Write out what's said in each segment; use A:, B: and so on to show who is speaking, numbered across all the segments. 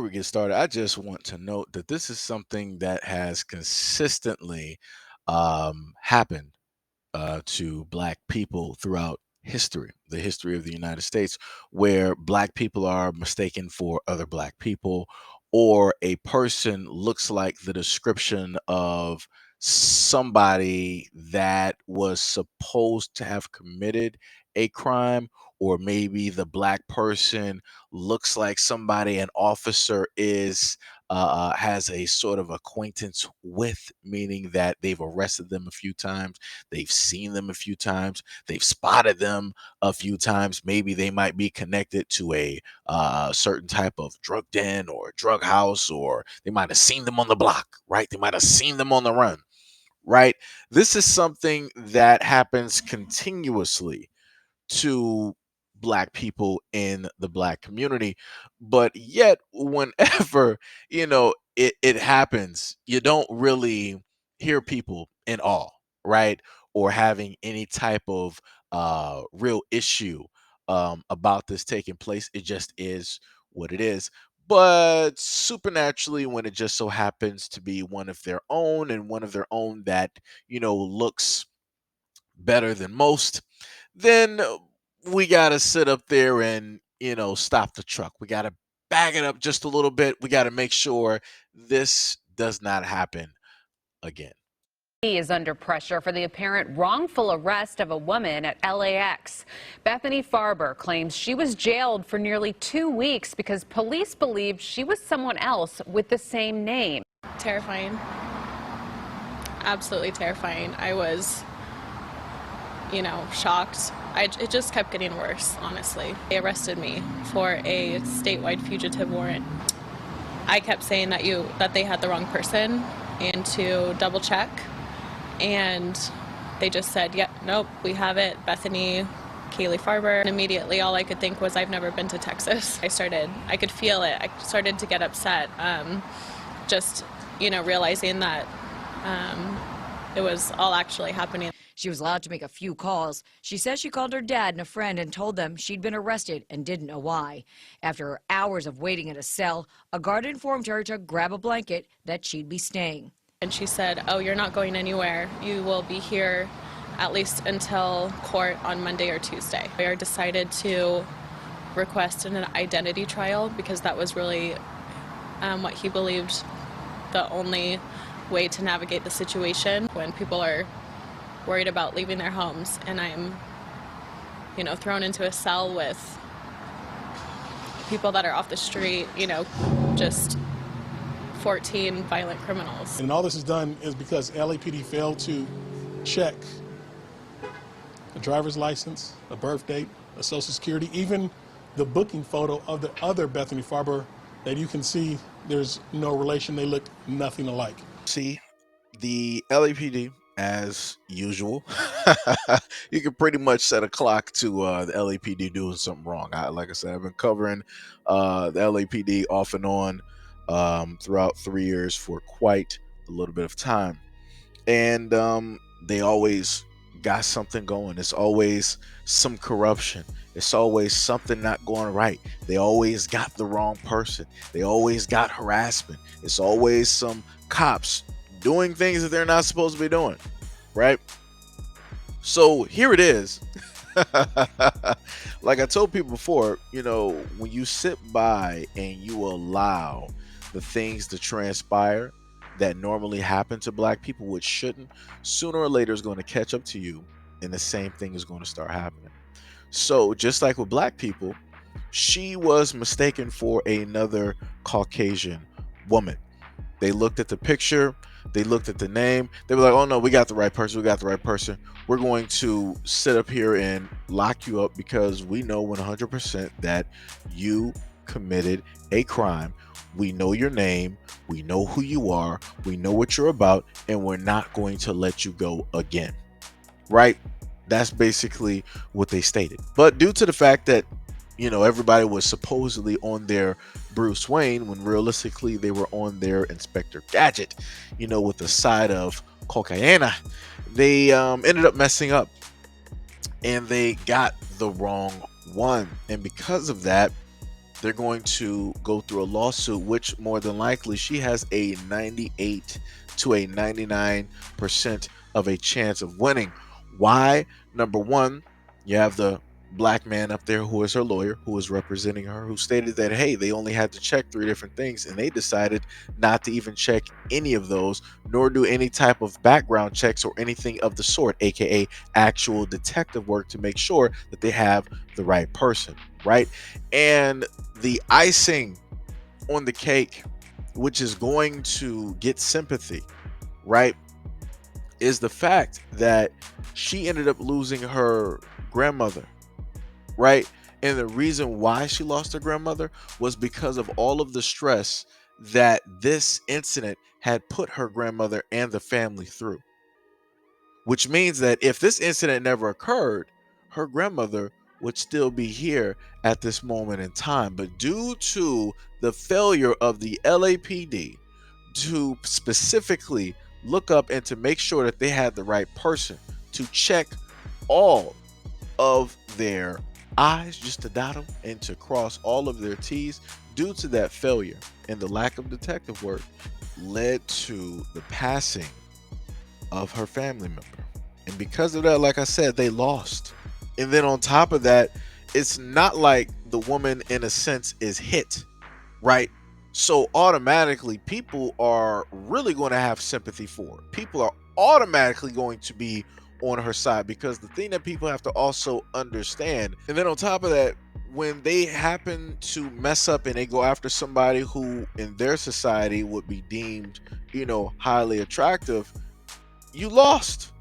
A: We get started, I just want to note that this is something that has consistently happened to Black people throughout history, the history of the United States, where Black people are mistaken for other Black people, or a person looks like the description of somebody that was supposed to have committed a crime, or maybe the Black person looks like somebody an officer is has a sort of acquaintance with, meaning that they've arrested them a few times, they've seen them a few times, they've spotted them a few times. Maybe they might be connected to a certain type of drug den or drug house, or they might have seen them on the block, right? They might have seen them on the run, right? This is something that happens continuously to Black people in the Black community, but yet whenever it happens, you don't really hear people in awe, right? Or having any type of real issue about this taking place. It just is what it is. But supernaturally, when it just so happens to be one of their own, and one of their own that looks better than most, then we got to sit up there and, stop the truck. We got to back it up just a little bit. We got to make sure this does not happen again.
B: He is under pressure for the apparent wrongful arrest of a woman at LAX. Bethany Farber claims she was jailed for nearly 2 weeks because police believed she was someone else with the same name.
C: Terrifying. Absolutely terrifying. I was, shocked. It just kept getting worse, honestly. They arrested me for a statewide fugitive warrant. I kept saying that they had the wrong person and to double check. And they just said, yep, nope, we have it, Bethany Kaylee Farber. And immediately all I could think was, I've never been to Texas. I could feel it. I started to get upset, realizing that it was all actually happening.
D: She was allowed to make a few calls. She says she called her dad and a friend and told them she'd been arrested and didn't know why. After hours of waiting in a cell, a guard informed her to grab a blanket, that she'd be staying.
C: And she said, oh, you're not going anywhere. You will be here at least until court on Monday or Tuesday. We decided to request an identity trial because that was really what he believed the only way to navigate the situation when people are worried about leaving their homes, and I'm, thrown into a cell with people that are off the street, just 14 violent criminals.
E: And all this is done is because LAPD failed to check a driver's license, a birth date, a social security, even the booking photo of the other Bethany Farber that you can see there's no relation. They look nothing alike.
A: See, the LAPD, as usual, you can pretty much set a clock to the LAPD doing something wrong. Like I said, I've been covering the LAPD off and on throughout 3 years for quite a little bit of time, and they always got something going. It's always some corruption. It's always something not going right. They always got the wrong person. They always got harassment. It's always some cops doing things that they're not supposed to be doing, right? So here it is. Like I told people before, when you sit by and you allow the things to transpire that normally happen to Black people, which shouldn't, sooner or later is going to catch up to you, and the same thing is going to start happening. So just like with Black people, she was mistaken for another Caucasian woman. They looked at the picture, they looked at the name, they were like, oh no, we got the right person, we're going to sit up here and lock you up because we know 100% that you committed a crime. We know your name, we know who you are, we know what you're about, and we're not going to let you go again, right? That's basically what they stated. But due to the fact that everybody was supposedly on their Bruce Wayne, when realistically they were on their Inspector Gadget, with the side of cocaine, they ended up messing up and they got the wrong one. And because of that, they're going to go through a lawsuit, which more than likely she has a 98 to a 99% of a chance of winning. Why? Number one, you have the black man up there who is her lawyer, who is representing her, who stated that, hey, they only had to check 3 different things, and they decided not to even check any of those, nor do any type of background checks or anything of the sort, aka actual detective work, to make sure that they have the right person, right? And the icing on the cake, which is going to get sympathy, right, is the fact that she ended up losing her grandmother, right? And the reason why she lost her grandmother was because of all of the stress that this incident had put her grandmother and the family through. Which means that if this incident never occurred, her grandmother would still be here at this moment in time. But due to the failure of the LAPD to specifically look up and to make sure that they had the right person to check all of their I's, just to dot them, and to cross all of their T's, due to that failure and the lack of detective work, led to the passing of her family member. And because of that, like I said, they lost. And then on top of that, it's not like the woman, in a sense, is hit, right? So automatically, people are really going to have sympathy for her. People are automatically going to be on her side, because the thing that people have to also understand, and then on top of that, when they happen to mess up and they go after somebody who in their society would be deemed, highly attractive, you lost.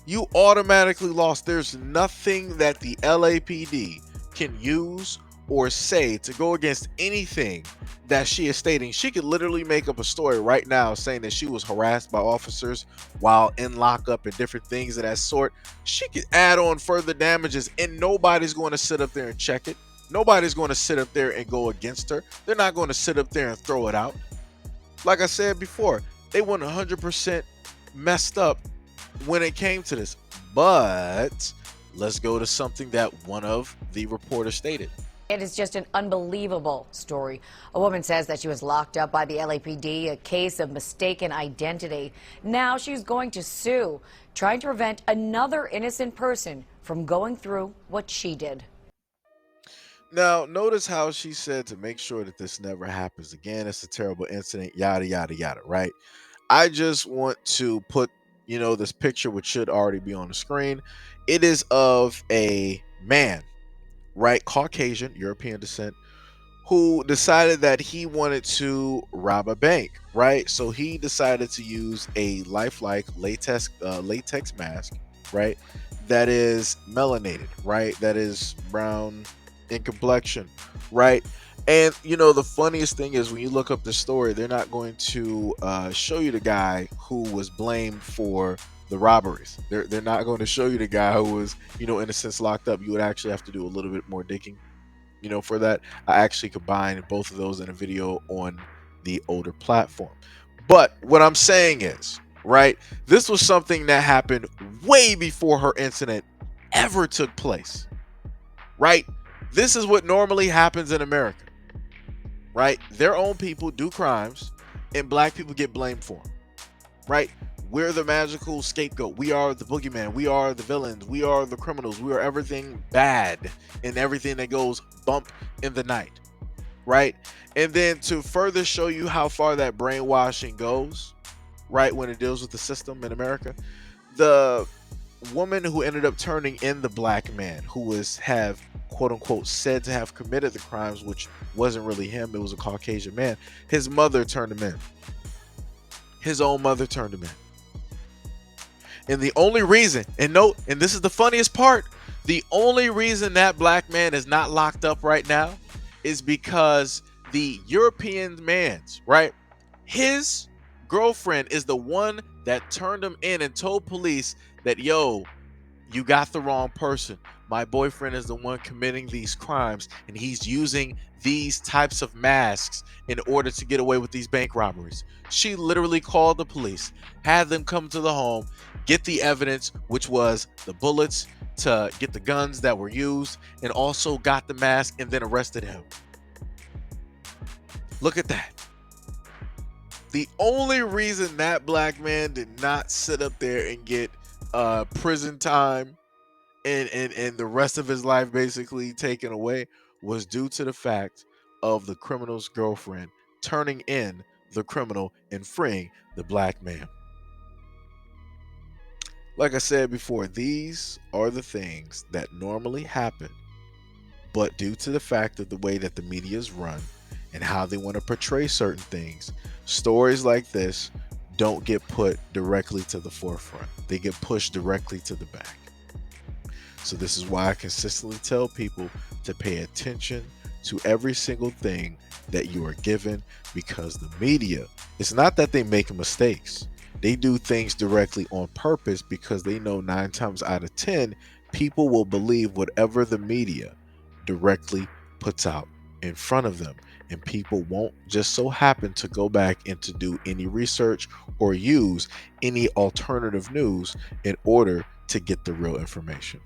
A: You automatically lost. There's nothing that the LAPD can use or say to go against anything that she is stating. She could literally make up a story right now saying that she was harassed by officers while in lockup and different things of that sort. She could add on further damages, and nobody's going to sit up there and check it. Nobody's going to sit up there and go against her. They're not going to sit up there and throw it out. Like I said before, they 100% messed up when it came to this. But let's go to something that one of the reporters stated.
D: It is just an unbelievable story. A woman says that she was locked up by the LAPD, a case of mistaken identity. Now she's going to sue, trying to prevent another innocent person from going through what she did.
A: Now, notice how she said to make sure that this never happens again. It's a terrible incident, yada, yada, yada, right? I just want to put, this picture, which should already be on the screen. It is of a man, right? Caucasian, European descent, who decided that he wanted to rob a bank, right? So he decided to use a lifelike latex mask, right? That is melanated, right? That is brown in complexion, right? And the funniest thing is, when you look up the story, they're not going to show you the guy who was blamed for the robberies. They're not going to show you the guy who was, in a sense, locked up. You would actually have to do a little bit more digging, for that. I actually combined both of those in a video on the older platform. But what I'm saying is, right, this was something that happened way before her incident ever took place, right? This is what normally happens in America, right? Their own people do crimes and black people get blamed for them, right? We're the magical scapegoat. We are the boogeyman. We are the villains. We are the criminals. We are everything bad and everything that goes bump in the night, right? And then to further show you how far that brainwashing goes, right, when it deals with the system in America, the woman who ended up turning in the black man, who have quote unquote said to have committed the crimes, which wasn't really him, it was a Caucasian man. His mother turned him in. His own mother turned him in. And the only reason, and this is the funniest part, the only reason that black man is not locked up right now is because the European man's, right, his girlfriend is the one that turned him in and told police that, yo, you got the wrong person. My boyfriend is the one committing these crimes, and he's using these types of masks in order to get away with these bank robberies. She literally called the police, had them come to the home, get the evidence, which was the bullets, to get the guns that were used, and also got the mask, and then arrested him. Look at that. The only reason that black man did not sit up there and get prison time and the rest of his life basically taken away was due to the fact of the criminal's girlfriend turning in the criminal and freeing the black man. Like I said before, these are the things that normally happen, but due to the fact of the way that the media is run and how they want to portray certain things, stories like this don't get put directly to the forefront. They get pushed directly to the back. So this is why I consistently tell people to pay attention to every single thing that you are given, because the media, it's not that they make mistakes. They do things directly on purpose because they know 9 times out of 10, people will believe whatever the media directly puts out in front of them. And people won't just so happen to go back and to do any research or use any alternative news in order to get the real information.